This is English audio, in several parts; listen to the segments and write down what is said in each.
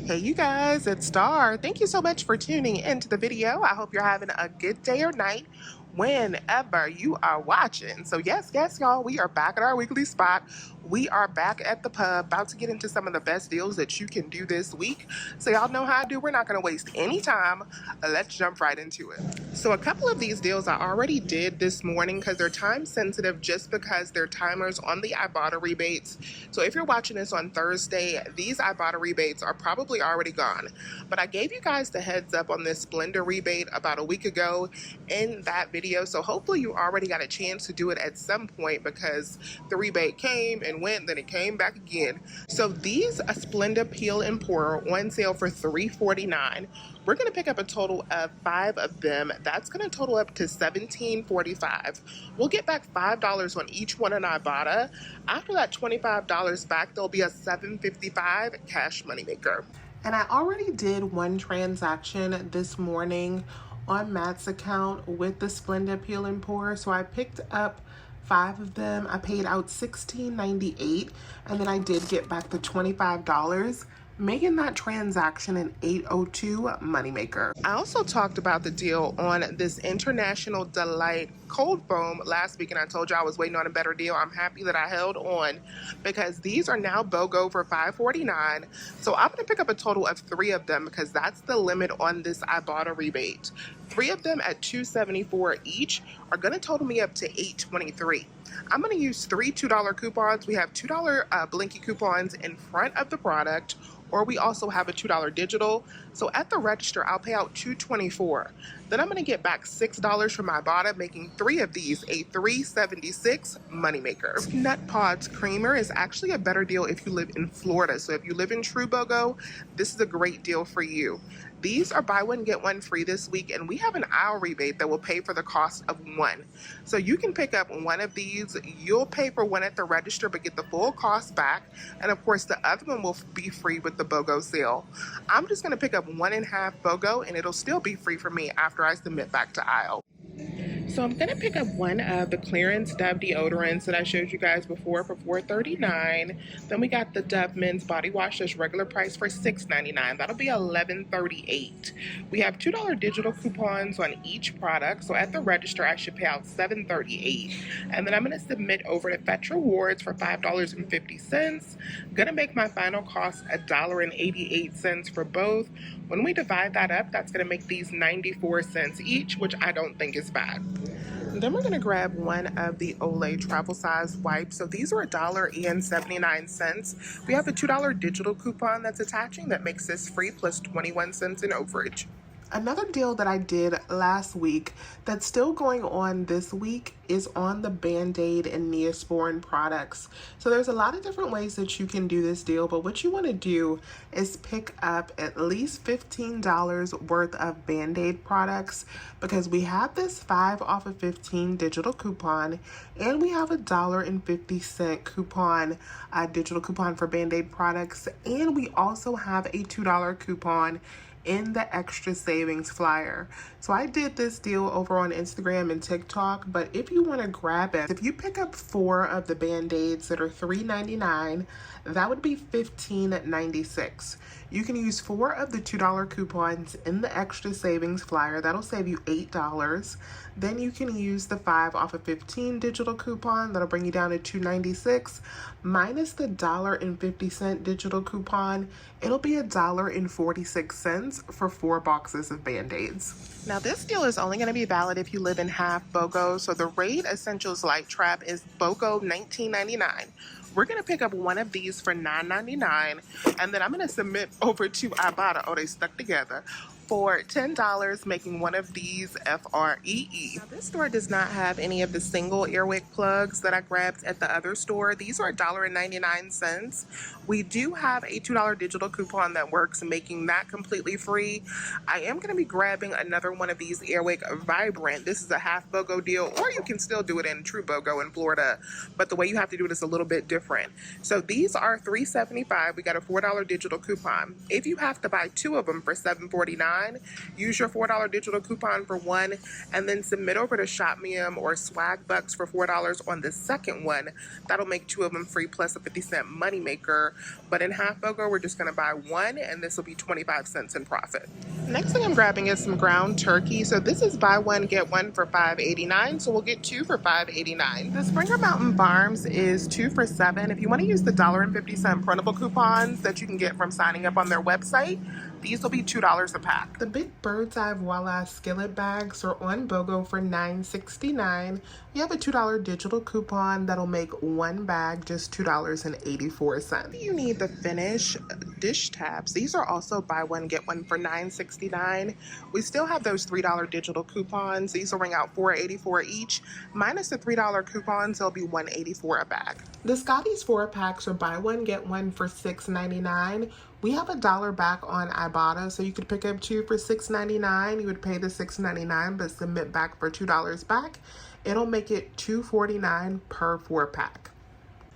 Hey you guys, it's Star. Thank you so much for tuning into the video. I hope you're having a good day or night whenever you are watching. So yes, y'all, we are back at our weekly spot. We are back at the pub, about to get into some of the best deals that you can do this week. So y'all know how I do. We're not going to waste any time. Let's jump right into it. So a couple of these deals I already did this morning because they're time sensitive, just because they're timers on the Ibotta rebates. So if you're watching this on Thursday, these Ibotta rebates are probably already gone. But I gave you guys the heads up on this Splenda rebate about a week ago in that video. So hopefully you already got a chance to do it at some point, because the rebate came and went, then it came back again. So these Splenda Peel and Pour are on sale for $3.49. We're going to pick up a total of 5 of them. That's going to total up to $17.45. We'll get back $5 on each one in Ibotta. After that $25 back, there'll be a $7.55 cash moneymaker. And I already did one transaction this morning on Matt's account with the Splenda Peel and Pour. So I picked up 5 of them. I paid out $16.98, and then I did get back the $25, making that transaction an $8.02 moneymaker. I also talked about the deal on this International Delight cold foam last week, and I told you I was waiting on a better deal. I'm happy that I held on, because these are now BOGO for $5.49. So I'm going to pick up a total of 3 of them, because that's the limit on this Ibotta rebate. 3 of them at $2.74 each are going to total me up to $8.23. I'm going to use 3 $2 coupons. We have $2 Blinky coupons in front of the product, or we also have a $2 digital. So at the register, I'll pay out $2.24. Then I'm going to get back $6 from Ibotta, making 3 of these a $3.76 moneymaker. Nut Pods Creamer is actually a better deal if you live in Florida. So if you live in True BOGO, this is a great deal for you. These are buy one, get one free this week, and we have an aisle rebate that will pay for the cost of one. So you can pick up one of these. You'll pay for one at the register, but get the full cost back. And of course, the other one will be free with the BOGO sale. I'm just going to pick up 1.5 BOGO, and it'll still be free for me after I submit back to aisle. So I'm going to pick up one of the clearance Dove deodorants that I showed you guys before for $4.39. Then we got the Dove men's body wash that's regular price for $6.99. That'll be $11.38. We have $2 digital coupons on each product. So at the register, I should pay out $7.38. And then I'm going to submit over to Fetch Rewards for $5.50. Going to make my final cost $1.88 for both. When we divide that up, that's going to make these 94 cents each, which I don't think is bad. Then we're going to grab one of the Olay travel size wipes. So these are $1.79. We have a $2 digital coupon that's attaching that makes this free, plus 21 cents in overage. Another deal that I did last week that's still going on this week is on the Band-Aid and Neosporin products. So there's a lot of different ways that you can do this deal, but what you want to do is pick up at least $15 worth of Band-Aid products, because we have this 5 off of 15 digital coupon, and we have a $1.50 coupon, digital coupon for Band-Aid products, and we also have a $2 coupon in the extra savings flyer. So I did this deal over on Instagram and TikTok, but if you want to grab it, if you pick up 4 of the Band-Aids that are $3.99, that would be $15.96. You can use 4 of the $2 coupons in the extra savings flyer. That'll save you $8. Then you can use the 5 off of 15 digital coupon. That'll bring you down to $2.96. Minus the $1.50 digital coupon, it'll be $1.46 for 4 boxes of Band-Aids. Now this deal is only going to be valid if you live in half BOGO. So the Raid Essentials Light Trap is BOGO $19.99. We're going to pick up one of these for $9.99, and then I'm going to submit over to Ibotta. Oh, they stuck together. For $10, making one of these FREE. Now, this store does not have any of the single airwick plugs that I grabbed at the other store. These are $1.99. We do have a $2 digital coupon that works, making that completely free. I am going to be grabbing another one of these Airwick Vibrant. This is a half BOGO deal, or you can still do it in True BOGO in Florida, but the way you have to do it is a little bit different. So these are $3.75. We got a $4 digital coupon. If you have to buy 2 of them for $7.49, $6.99. Use your $4 digital coupon for one, and then submit over to ShopMeum or Swagbucks for $4 on the second one. That'll make two of them free plus a 50-cent moneymaker. But in Half BOGO, we're just going to buy one, and this will be 25 cents in profit. Next thing I'm grabbing is some ground turkey. So this is buy one, get one for $5.89. So we'll get two for $5.89. The Springer Mountain Farms is 2 for $7. If you want to use the $1.50 printable coupons that you can get from signing up on their website, these will be $2 a pack. The Big Bird's Eye Voila skillet bags are on BOGO for $9.69. We have a $2 digital coupon that'll make one bag just $2.84. You need the Finish dish tabs. These are also buy one, get one for $9.69. We still have those $3 digital coupons. These will ring out $4.84 each. Minus the $3 coupons, they'll be $1.84 a bag. The Scotty's 4-packs are buy one, get one for $6.99. We have $1 back on Ibotta, so you could pick up two for $6.99. You would pay the $6.99, but submit back for $2 back. It'll make it $2.49 per 4-pack.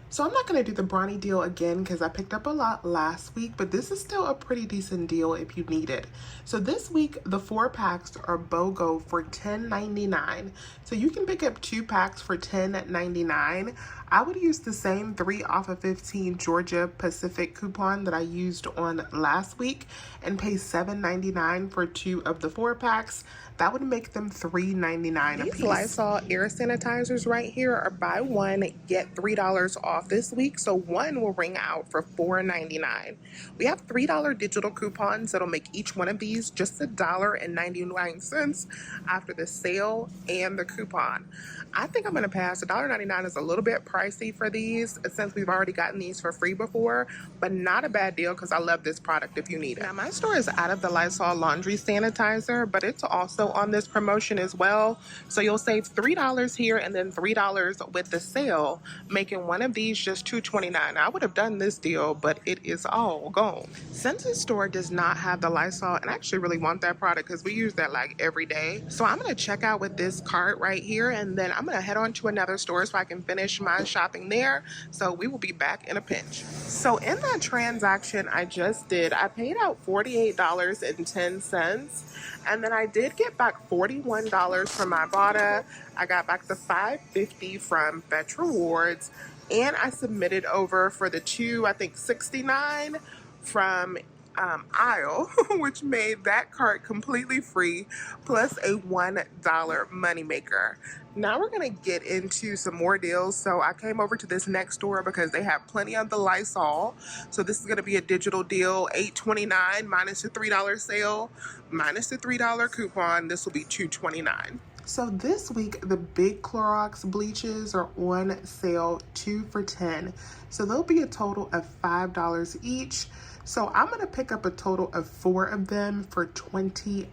So I'm not going to do the Brawny deal again because I picked up a lot last week, but this is still a pretty decent deal if you need it. So this week, the 4-packs are BOGO for $10.99. So you can pick up 2 packs for $10.99. I would use the same 3 off of 15 Georgia Pacific coupon that I used on last week and pay $7.99 for 2 of the 4-packs. That would make them $3.99 a piece. These Lysol air sanitizers right here are buy one, get $3 off this week. So one will ring out for $4.99. We have $3 digital coupons that'll make each one of these just $1.99 after the sale and the coupon. I think I'm going to pass. $1.99 is a little bit pricey for these since we've already gotten these for free before, but not a bad deal because I love this product if you need it. Now my store is out of the Lysol laundry sanitizer, but it's also on this promotion as well. So you'll save $3 here and then $3 with the sale, making one of these just $2.29. I would have done this deal, but it is all gone. Since the store does not have the Lysol, and I actually really want that product because we use that like every day. So I'm going to check out with this cart right here, and then I'm going to head on to another store so I can finish my shopping there. So we will be back in a pinch. So in that transaction I just did, I paid out $48.10, and then I did get back $41 from Ibotta. I got back the $5.50 from Fetch Rewards, and I submitted over for the two, I think $69 from Aisle, which made that cart completely free, plus a $1 moneymaker. Now we're going to get into some more deals. So I came over to this next store because they have plenty of the Lysol. So this is going to be a digital deal, $8.29 minus the $3 sale, minus the $3 coupon. This will be $2.29. So this week, the big Clorox bleaches are on sale 2 for $10. So there'll be a total of $5 each. So I'm going to pick up a total of 4 of them for $20.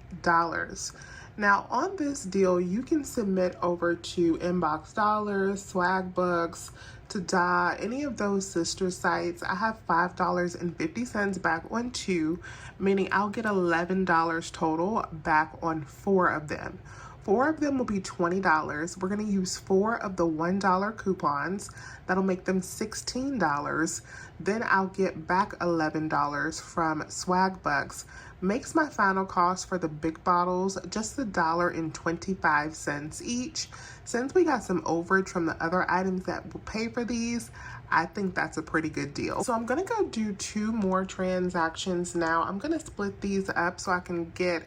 Now on this deal, you can submit over to Inbox Dollars, Swagbucks, Tada, any of those sister sites. I have $5.50 back on 2, meaning I'll get $11 total back on 4 of them. 4 of them will be $20. We're going to use 4 of the $1 coupons. That'll make them $16. Then I'll get back $11 from Swagbucks. Makes my final cost for the big bottles just $1.25 each. Since we got some overage from the other items that will pay for these, I think that's a pretty good deal. So I'm going to go do 2 more transactions now. I'm going to split these up so I can get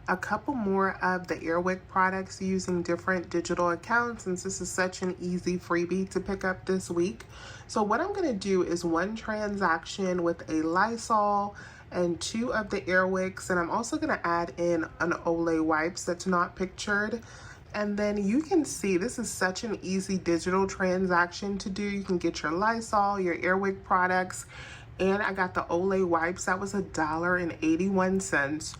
a couple more of the Airwick products using different digital accounts, since this is such an easy freebie to pick up this week. So what I'm going to do is 1 transaction with a Lysol and 2 of the Airwicks, and I'm also going to add in an Olay wipes that's not pictured. And then you can see this is such an easy digital transaction to do. You can get your Lysol, your Airwick products, and I got the Olay wipes. That was $1.81.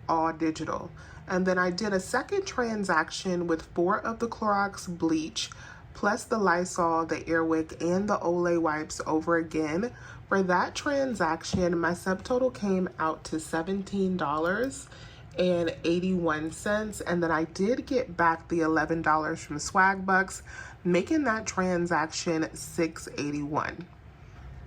all digital. And then I did a second transaction with 4 of the Clorox bleach plus the Lysol, the Airwick, and the Olay wipes over again. For that transaction, my subtotal came out to $17.81, and then I did get back the $11 from Swagbucks, making that transaction $6.81.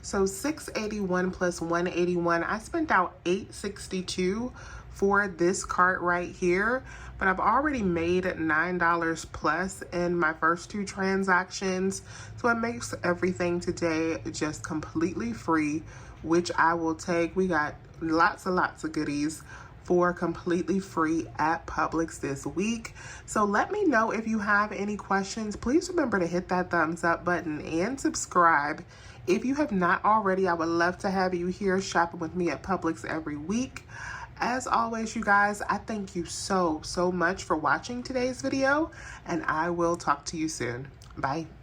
So $6.81 plus $1.81, I spent out $8.62 for this cart right here, but I've already made $9 plus in my first 2 transactions, so it makes everything today just completely free, which I will take. We got lots and lots of goodies for completely free at Publix this week. So let me know if you have any questions. Please remember to hit that thumbs up button and subscribe. If you have not already, I would love to have you here shopping with me at Publix every week. As always, you guys, I thank you so much for watching today's video, and I will talk to you soon. Bye.